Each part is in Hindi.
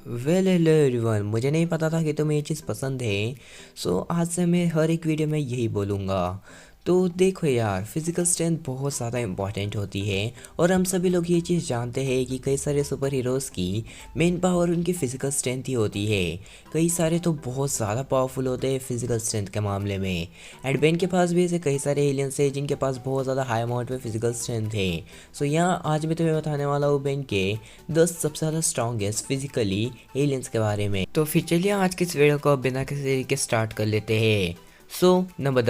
वेल हेलो एवरीवन, मुझे नहीं पता था कि तुम्हें ये चीज़ पसंद है। सो आज से मैं हर एक वीडियो में यही बोलूँगा। तो देखो यार, फिज़िकल स्ट्रेंथ बहुत ज़्यादा इम्पॉर्टेंट होती है और हम सभी लोग ये चीज़ जानते हैं कि कई सारे सुपर हीरोज़ की मेन पावर उनकी फ़िज़िकल स्ट्रेंथ ही होती है। कई सारे तो बहुत ज़्यादा पावरफुल होते हैं फिज़िकल स्ट्रेंथ के मामले में। एंड बेन के पास भी ऐसे कई सारे एलियंस हैं जिनके पास बहुत ज़्यादा हाई अमाउंट में फिज़िकल स्ट्रेंथ है। सो यहाँ आज मैं तुम्हें बताने वाला हूँ बेन के 10 सबसे ज़्यादा स्ट्रॉन्गेस्ट फिजिकली एलियंस के बारे में। तो फिर चलिए आज की इस वीडियो को बिना किसी देरी के स्टार्ट कर लेते हैं। नंबर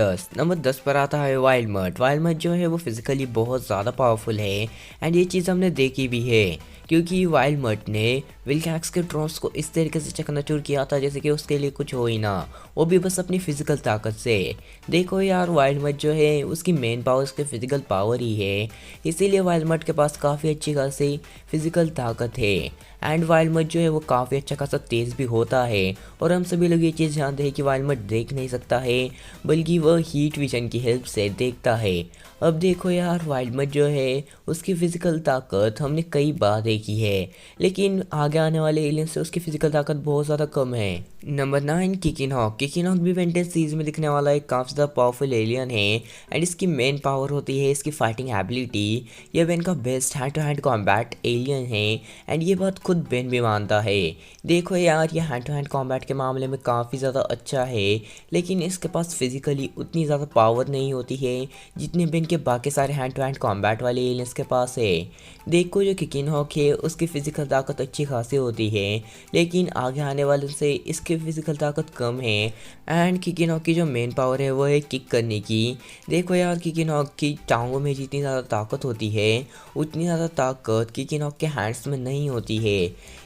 10 पर आता है वाइल्ड मड। वाइल्ड मड जो है वो फिजिकली बहुत ज़्यादा पावरफुल है एंड ये चीज़ हमने देखी भी है, क्योंकि वाइल्ड मड ने विल्कैक्स के ड्रोन्स को इस तरीके से चकनाचूर किया था जैसे कि उसके लिए कुछ हो ही ना, वो भी बस अपनी फिजिकल ताकत से। देखो यार, वाइल्ड मड जो है उसकी मेन पावर उसके फिजिकल पावर ही है, इसीलिए वाइल्ड मड के पास काफ़ी अच्छी खासी फिजिकल ताकत है। एंड वाइल्ड मड जो है वो काफ़ी अच्छा खासा तेज़ भी होता है और हम सभी लोग ये चीज़ जानते हैं कि वाइल्ड मड देख नहीं सकता है, बल्कि वह हीट विजन की हेल्प से देखता है। अब देखो यार, वाइल्ड मड जो है उसकी फ़िज़िकल ताकत हमने कई बार देखी है, लेकिन आगे आने वाले एलियन से उसकी फ़िज़िकल ताकत बहुत ज़्यादा कम है। Number 9, Kickin Hawk. Kickin Hawk भी विंटेज सीरीज में दिखने वाला एक काफ़ी ज़्यादा पावरफुल एलियन है एंड इसकी मेन पावर होती है इसकी फाइटिंग एबिलिटी। यह बेन का best hand to hand combat alien है एंड ये बात खुद बेन भी मानता है। देखो यार, ये हैंड टू हैंड कॉम्बैट के मामले में काफ़ी ज़्यादा अच्छा है, लेकिन इसके पास फिजिकली उतनी ज़्यादा पावर नहीं होती है जितने बेन के बाकी सारे हैंड टू हैंड कॉम्बैट वाले एलियंस के पास है। देखो, जो किकिन हॉक है उसकी फिजिकल ताकत अच्छी खासी होती है, लेकिन आगे आने वाले से इसकी फिजिकल ताकत कम है। एंड किकिन हॉक की जो मेन पावर है वो है किक करने की। देखो यार, किकिन हॉक की टांगों में जितनी ज़्यादा ताकत होती है उतनी ज़्यादा ताकत किकिन हॉक के हैंड्स में नहीं होती है।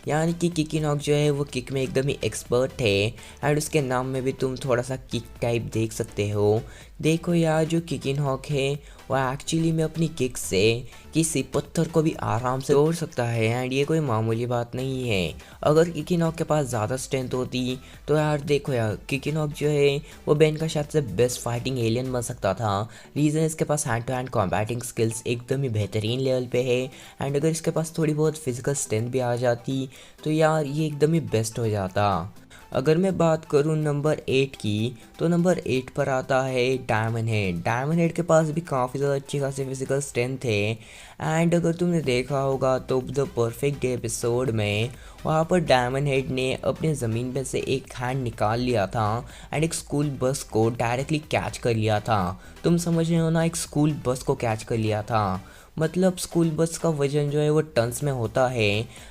यानी कि किकिन हॉक जो है वो किक में एकदम ही एक्सपर्ट है एंड उसके नाम में भी तुम थोड़ा सा किक टाइप देख सकते हो। देखो यार, जो किकिन हॉक है वो एक्चुअली में अपनी किक से किसी पत्थर को भी आराम से तोड़ सकता है एंड ये कोई मामूली बात नहीं है। अगर किकिन हॉक के पास ज़्यादा स्ट्रेंथ होती तो यार देखो यार, किकिन हॉक जो है वो बेन का शायद से बेस्ट फाइटिंग एलियन बन सकता था। रीज़न, इसके पास hand to hand combating skills एकदम ही बेहतरीन लेवल पे है एंड अगर इसके पास थोड़ी बहुत फिजिकल स्ट्रेंथ भी आ जाती तो यार ये एकदम ही बेस्ट हो जाता। अगर मैं बात करूं नंबर 8 की, तो नंबर 8 पर आता है डायमंड हेड। डायमंड हेड के पास भी काफ़ी ज़्यादा अच्छी खासी फिजिकल स्ट्रेंथ है एंड अगर तुमने देखा होगा तो द परफेक्ट डे एपिसोड में वहाँ पर डायमंड हेड ने अपने ज़मीन पे से एक हैंड निकाल लिया था एंड एक स्कूल बस को डायरेक्टली कैच कर लिया था। तुम समझ रहे हो ना, एक स्कूल बस को कैच कर लिया था, मतलब स्कूल बस का वजन जो है वो टन्स में होता है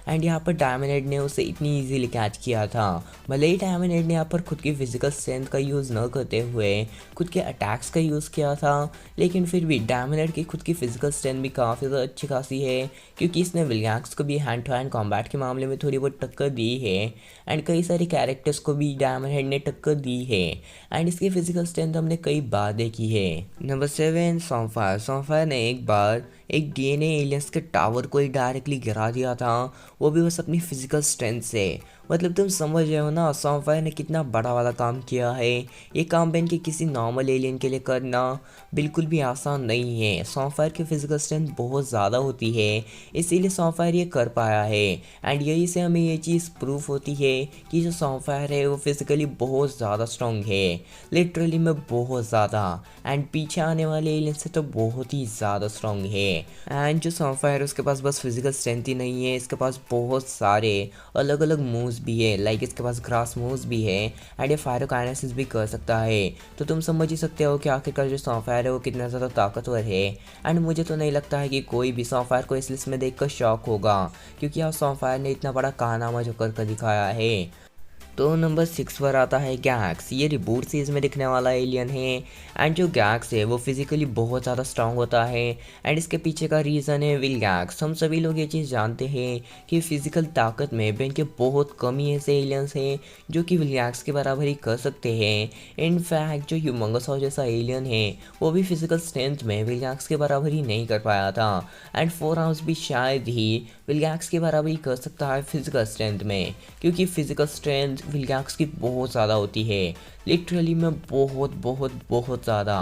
एंड यहाँ पर डायमंड हेड ने उसे इतनी इजीली कैच किया था। भले ही डायमंड हेड ने यहाँ पर खुद की फिजिकल स्ट्रेंथ का यूज़ न करते हुए खुद के अटैक्स का यूज़ किया था, लेकिन फिर भी डायमंड हेड की खुद की फिजिकल स्ट्रेंथ भी काफ़ी ज़्यादा अच्छी खासी है, क्योंकि इसने विलियम्स को भी हैंड टू हैंड कॉम्बैट के मामले में थोड़ी बहुत टक्कर दी है एंड कई सारे कैरेक्टर्स को भी डायमंड हेड ने टक्कर दी है एंड इसकी फिजिकल स्ट्रेंथ हमने कई बार देखी है। नंबर 7, सॉन्फायर। सॉन्फायर ने एक बार एक डीएनए एलियंस के टावर को ही डायरेक्टली गिरा दिया था, वो भी बस अपनी फिजिकल स्ट्रेंथ से। मतलब तुम समझ रहे हो ना, सॉन्फायर ने कितना बड़ा वाला काम किया है। ये काम बेन के किसी नॉर्मल एलियन के लिए करना बिल्कुल भी आसान नहीं है। सॉन्फायर की फिजिकल स्ट्रेंथ बहुत ज़्यादा होती है, इसीलिए सॉन्फायर ये कर पाया है एंड यही से हमें ये चीज़ प्रूफ होती है कि जो सॉन्फायर है वो फिजिकली बहुत ज़्यादा स्ट्रॉन्ग है, लिटरली में बहुत ज़्यादा, एंड पीछे आने वाले एलियन से तो बहुत ही ज़्यादा स्ट्रॉन्ग है। एंड जो सॉन्फायर है उसके पास बस फिजिकल स्ट्रेंथ ही नहीं है, इसके पास बहुत सारे अलग अलग मूव्स भी है, लाइक इसके पास ग्रास मूव्स भी है एंड ये फायरोकाइनेसिस भी कर सकता है। तो तुम समझ ही सकते हो कि आखिरकार जो सॉन्फायर है वो कितना ज़्यादा ताकतवर है एंड मुझे तो नहीं लगता है कि कोई भी सॉन्फायर को इस लिस्ट में देखकर शॉक होगा, क्योंकि यार सॉन्फायर ने इतना बड़ा कारनामा जो कर दिखाया है। तो नंबर 6 पर आता है गैक्स। ये रिबूट सीरीज में दिखने वाला एलियन है एंड जो गैक्स है वो फिजिकली बहुत ज़्यादा स्ट्रांग होता है एंड इसके पीछे का रीज़न है विल गैक्स। हम सभी लोग ये चीज़ जानते हैं कि फिजिकल ताकत में बेन के बहुत कम ही ऐसे एलियंस हैं जो कि विल गैक्स के बराबर ही कर सकते हैं। इनफैक्ट जो ह्यूमंगसॉर जैसा एलियन है वो भी फिजिकल स्ट्रेंथ में विल गैक्स के बराबर ही नहीं कर पाया था एंड 4 आर्म्स भी शायद ही विल गैक्स के बराबर ही कर सकता है फिजिकल स्ट्रेंथ में, क्योंकि फिजिकल स्ट्रेंथ विलगैक्स की बहुत ज़्यादा होती है, लिटरली में बहुत बहुत बहुत ज़्यादा।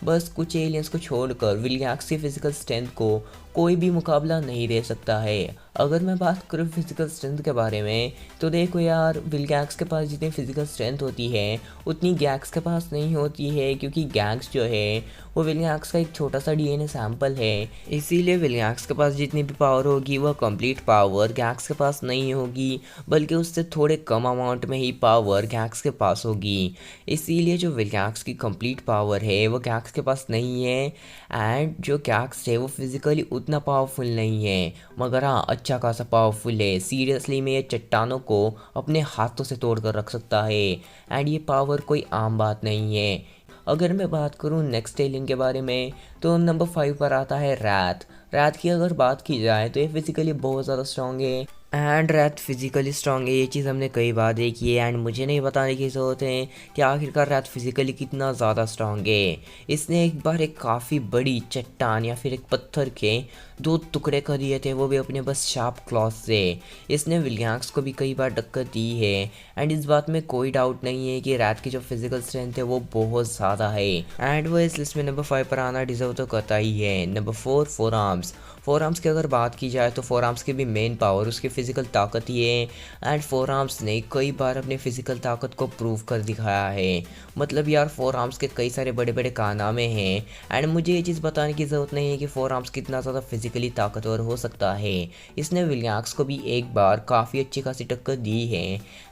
बस कुछ एलियंस को छोड़कर विलगैक्स की फिजिकल स्ट्रेंथ को कोई भी मुकाबला नहीं दे सकता है। अगर मैं बात करूँ फिजिकल स्ट्रेंथ के बारे में, तो देखो यार, विलगैक्स के पास जितनी फिजिकल स्ट्रेंथ होती है उतनी गैक्स के पास नहीं होती है, क्योंकि गैक्स जो है वो विलगैक्स का एक छोटा सा डीएनए सैंपल है। इसीलिए विलगैक्स के पास जितनी भी पावर होगी वह कंप्लीट पावर गैक्स के पास नहीं होगी, बल्कि उससे थोड़े कम अमाउंट में ही पावर गैक्स के पास होगी। इसीलिए जो विलगैक्स की कंप्लीट पावर है वो गैक्स के पास नहीं है। एंड जो गैक्स है वो फिजिकली उतना पावरफुल नहीं है, मगर हाँ अच्छा खासा पावरफुल है। सीरियसली में ये चट्टानों को अपने हाथों से तोड़ कर रख सकता है। एंड ये पावर कोई आम बात नहीं है। अगर मैं बात करूँ नेक्स्ट एलियन के बारे में, तो नंबर 5 पर आता है रैथ। रैथ की अगर बात की जाए तो ये फिजिकली बहुत ज़्यादा स्ट्रांग है। एंड रैथ फिजिकली स्ट्रांग है, ये चीज़ हमने कई बार देखी है। एंड मुझे नहीं बताने की ज़रूरत है कि आखिरकार रैथ फिजिकली कितना ज़्यादा स्ट्रांग है। इसने एक बार एक काफ़ी बड़ी चट्टान या फिर एक पत्थर के 2 टुकड़े कर दिए थे, वो भी अपने बस शार्प क्लॉथ से। इसने विलियम्स को भी कई बार टक्कर दी है। एंड इस बात में कोई डाउट नहीं है कि रैथ की जो फिजिकल स्ट्रेंथ है वो बहुत ज़्यादा है। एंड वो इस लिस्ट में नंबर 5 पर आना डिजर्व तो करता ही है। Number 4 four arms. Four arms की अगर बात की जाए तो फोर आर्म्स की भी मेन पावर उसकी फिजिकल ताकत ही है। एंड फोर आर्म्स ने कई बार अपनी फिजिकल ताकत को प्रूव कर दिखाया है। मतलब यार, फोर आर्म्स के कई सारे बड़े बड़े कारनामे हैं। एंड मुझे ये चीज़ बताने की ज़रूरत नहीं है कि फोर आर्म्स कितना ज़्यादा फिजिकली ताकतवर हो सकता है। इसने विलियम्स को भी एक बार काफ़ी अच्छी खासी टक्कर दी है।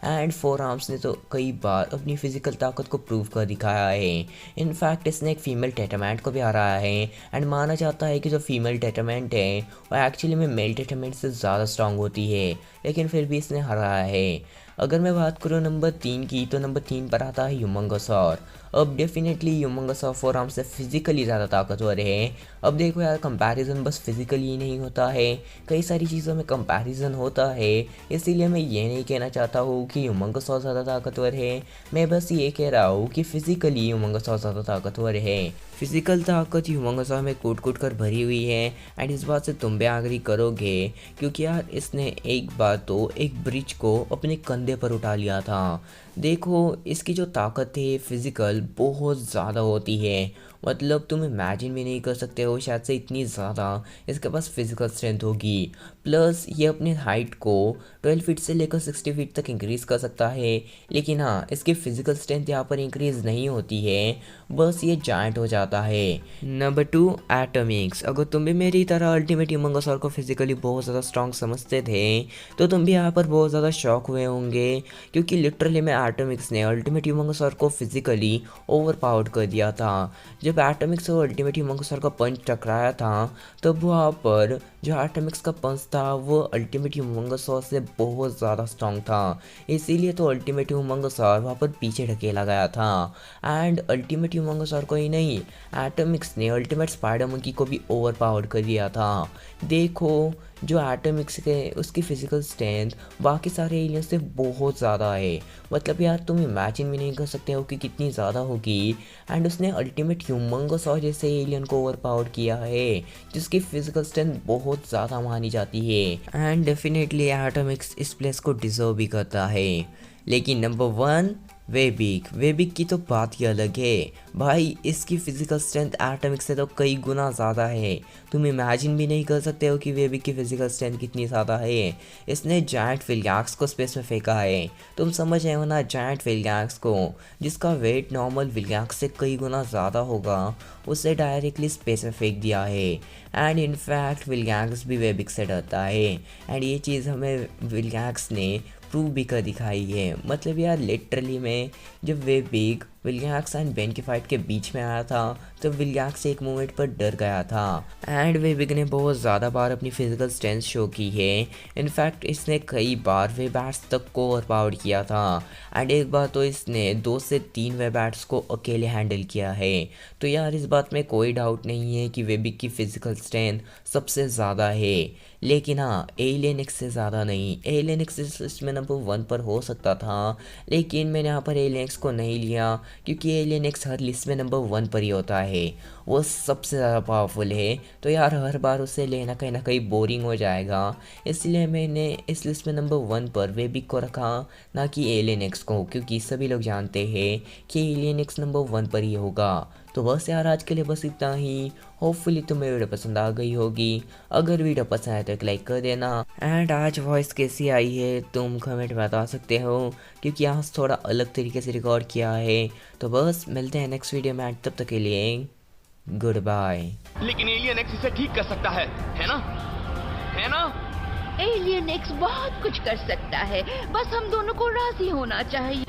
एंड फोर आर्म्स ने तो कई बार अपनी फिजिकल ताकत को प्रूव कर दिखाया है। इनफैक्ट इसने एक फीमेल टेटामेंट को भी हराया है। एंड माना जाता है कि जो फीमेल टेटामेंट है वो एक्चुअली में मेल टेटामेंट से ज़्यादा स्ट्रांग होती है, लेकिन फिर भी इसने हराया है। अगर मैं बात करूँ नंबर 3 की, तो नंबर 3 पर आता है ह्यूमंगोसॉर। अब डेफिनेटली ह्यूमंगोसॉर फोर आर्म से फिजिकली ज़्यादा ताकतवर है। अब देखो यार, कंपैरिजन बस फिजिकली ही नहीं होता है, कई सारी चीज़ों में कंपैरिजन होता है। इसीलिए मैं ये नहीं कहना चाहता हूँ कि ह्यूमंगोसॉर ज़्यादा ताकतवर है, मैं बस ये कह रहा हूँ कि फिजिकली ह्यूमंगोसॉर ज़्यादा ताकतवर है। फिजिकल ताकत ह्यूमंगोसॉर में कूट कूट कर भरी हुई है। एंड इस बात से तुम भी एग्री करोगे, क्योंकि यार इसने एक बार तो एक ब्रिज को अपने कंधे पर उठा लिया था। देखो, इसकी जो ताकत है फिजिकल बहुत ज़्यादा होती है। मतलब तुम इमेजिन भी नहीं कर सकते हो, शायद से इतनी ज़्यादा इसके पास फिजिकल स्ट्रेंथ होगी। प्लस ये अपने हाइट को 12 फीट से लेकर 60 फीट तक इंक्रीज़ कर सकता है। लेकिन हाँ, इसकी फिजिकल स्ट्रेंथ यहाँ पर इंक्रीज़ नहीं होती है, बस ये जायंट हो जाता है। Number 2 Atomics. अगर तुम भी मेरी तरह अल्टीमेट ह्यूमंगोसॉर को फिजिकली बहुत ज़्यादा स्ट्रांग समझते थे, तो तुम भी यहाँ पर बहुत ज़्यादा शॉक हुए होंगे, क्योंकि लिटरली में एटॉमिक्स ने अल्टीमेट ह्यूमंगोसॉर को फिजिकली ओवर पावर्ड कर दिया था। जब एटॉमिक्स और अल्टीमेट ह्यूमंगोसॉर का पंच टकराया था, तब वहाँ पर जो एटॉमिक्स का पंच था वो अल्टीमेट ह्यूमंगोसॉर से बहुत ज़्यादा स्ट्रांग था। इसीलिए तो अल्टीमेट ह्यूमंगोसॉर वहाँ पर पीछे ढकेला गया था। एंड अल्टीमेट ह्यूमंगोसॉर को ही नहीं, एटॉमिक्स ने अल्टीमेट स्पाइडर मंकी को भी ओवर पावर्ड कर दिया था। देखो, जो एटॉमिक्स के उसकी फिजिकल स्ट्रेंथ बाकी सारे एलियन से बहुत ज़्यादा है। मतलब यार, तुम इमेजिन भी नहीं कर सकते हो कि कितनी ज़्यादा होगी। एंड उसने अल्टीमेट ह्यूमंगोसॉर जैसे एलियन को ओवर पावर किया है, जिसकी फिजिकल स्ट्रेंथ बहुत ज़्यादा मानी जाती है। एंड डेफिनेटली एटॉमिक्स इस प्लेस को डिजर्व भी करता है। लेकिन नंबर 1 वेबिक की तो बात ही अलग है भाई। इसकी फिजिकल स्ट्रेंथ एटॉमिक से तो कई गुना ज़्यादा है। तुम इमेजिन भी नहीं कर सकते हो कि वेबिक की फिजिकल स्ट्रेंथ कितनी ज़्यादा है। इसने जायंट विलियम्स को स्पेस में फेंका है। तुम समझ रहे हो ना, जायंट विलियम्स को, जिसका वेट नॉर्मल विलियम्स से कई गुना ज़्यादा होगा, उसे डायरेक्टली स्पेस में फेंक दिया है। एंड इनफैक्ट विलियम्स भी वेबिक से डरता है। एंड ये चीज़ हमें विलियम्स ने प्रूव भी कर दिखाई है। मतलब यार, लिटरली में जब वेबिक विलियम्स एंड बेन की फाइट के बीच में आया था, तो विलियम्स एक मोमेंट पर डर गया था। एंड वेबिक ने बहुत ज़्यादा बार अपनी फिजिकल स्ट्रेंथ शो की है। इनफैक्ट इसने कई बार वे बैट्स तक को ओवरपावर किया था। एंड एक बार तो इसने 2 से 3 वे बैट्स को अकेले हैंडल किया है। तो यार, इस बात में कोई डाउट नहीं है कि वेबिक की फिजिकल स्ट्रेंथ सबसे ज़्यादा है। लेकिन हाँ, एलियन एक्स से ज़्यादा नहीं। एलियन एक्स इस लिस्ट में नंबर 1 पर हो सकता था, लेकिन मैंने यहाँ पर एलियन एक्स को नहीं लिया, क्योंकि एलियन एक्स हर लिस्ट में नंबर 1 पर ही होता है। वो सबसे ज़्यादा पावरफुल है, तो यार हर बार उसे लेना कहीं ना कहीं बोरिंग हो जाएगा। इसलिए मैंने इस लिस्ट में नंबर 1 पर वेबिक को रखा, ना कि एलियन एक्स को, क्योंकि सभी लोग जानते हैं कि एलियन एक्स नंबर 1 पर ही होगा। तो बस यार आज के लिए बस इतना ही। होपफुली तुम्हें वीडियो पसंद आ गई होगी। अगर वीडियो पसंद आए तो एक लाइक कर देना। एंड आज वॉइस कैसी आई है तुम कमेंट में बता सकते हो, क्योंकि आज थोड़ा अलग तरीके से रिकॉर्ड किया है। तो बस मिलते हैं नेक्स्ट वीडियो में, तब तक के लिए गुड बाय। लेकिन एलियन एक्स इसे ठीक कर सकता है ना? है ना? एलियन एक्स बहुत कुछ कर सकता है, बस हम दोनों को राजी होना चाहिए।